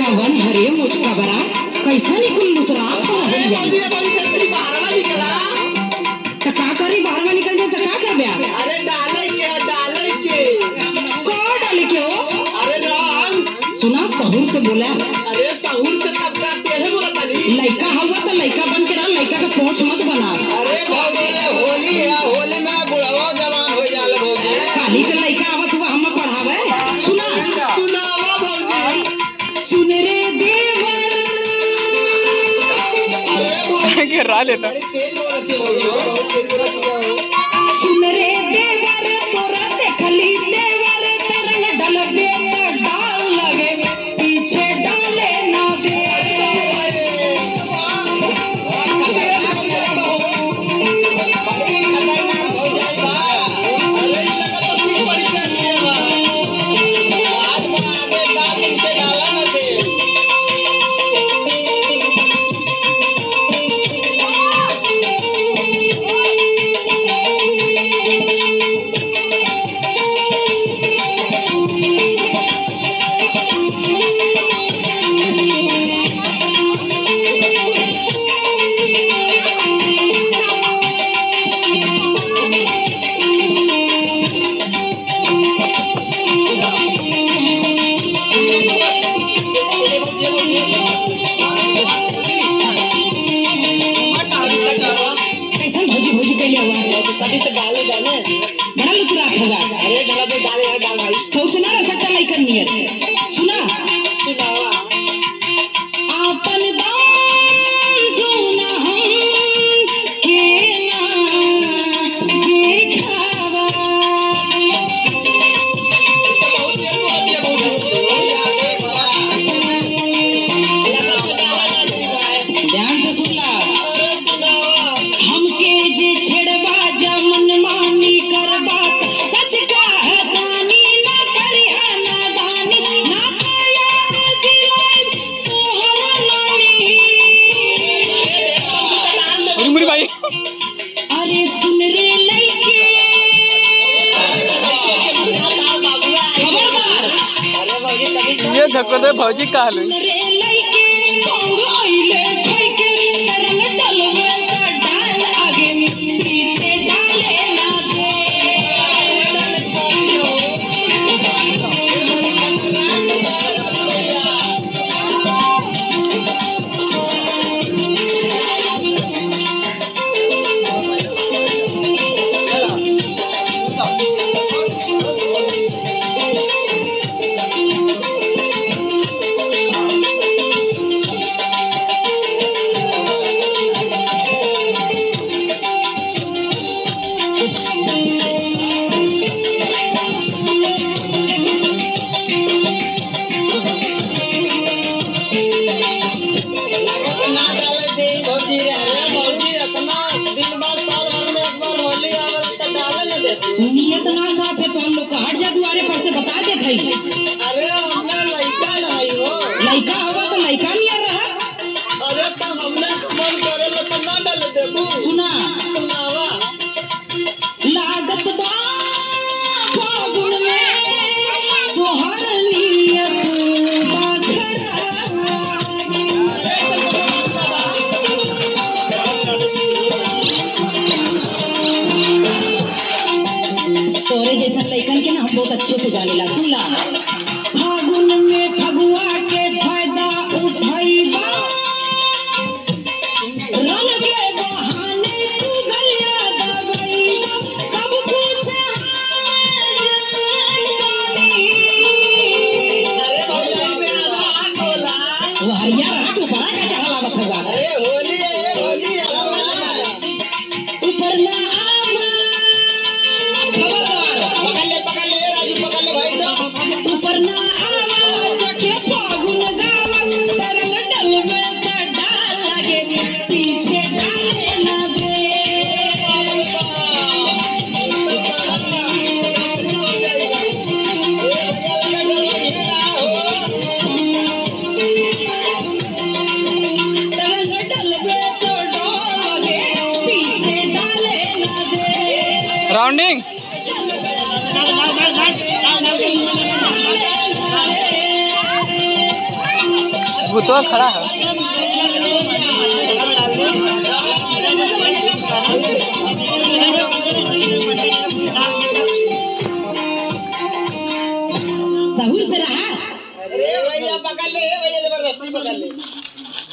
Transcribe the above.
कवन हरे मुझका बरा कैसा निकल लुतरा तो का करी बाहर निकल जाए तो का कर ब्या अरे डाले के को डाले क्यों अरे राम सुना सहूर से बोला अरे सहूर से तब का तेरे बोला तनी लड़का हवा तो लड़का बन के रहा लड़का का पोंछ मत बना अरे भौजी होली है होली में बुढ़वा जवान हो जाला भौजी काली का लड़का आवत हुआ हम पढ़ावे सुना सुनावा भौजी सुन रे देवर के रा लेता तेज बोलती भौजी सुन रे देवर तोरा देखली देवर तेरे डलबे तो डाल लगे पीछे डाले ना दे कभी से डाले जाने बड़ा लुतरा होगा अरे डाला पे डाले है डाल भाई सबसे ना रह सकता नहीं करनी है सुना सुनावा आपन दान सुना हम के ना देखावा ध्यान से सुन ला हमके जे छेड़बा जमन मानी करबा सच का दानी ना करिया ना दानी ना कया दिलाई तोहरा नानी मुरी भाई अरे सुन रे लइके खबरदार अरे भौजी कभी ये धक्को दे भौजी का हाल सुन रे लइके पंग आइले खाई के तरंग डलवे का डाल आगे पीछे डाले ना दे ना डाले दे भौजी अरे भौजी इतना दिन बाद साल भर में एक बार होली आवे तो डाले न दे नियत ना साफ है तो हम लोग का हट जा दुआरे पर से बता दे थई अरे हमने लड़का नहीं हो लड़का होगा तो लड़का नहीं रहा अरे तब हमने मन करे तो ना डाले देबू सुना सुनावा लागत बा फागुन में तोहर नियत बा तोरे जैसा लड़कन के ना हम बहुत अच्छे से जानेला सुन ला फागुन में फगुआ के फायदा उठाईबा रंग के बहाने तू गलिया दबाईबा सब कुछ अरे भौजी पे आधा आँख होला वो हरिया रहा तू बड़ा का चढ़ा लागत होगा अरे होली है भौजी ऊपर ना आवा खबरदार पकड़ ले राजू पकड़ ले भाई तो ऊपर ना आवा जाके फागुन गावन तरंग डलवे का डाल लगे पीछे डाले ना दे तरंग डलवे तो डाल लगे पीछे डाले ना दे राउंडिंग पीछे डाले ना दे भूतवा खड़ा है।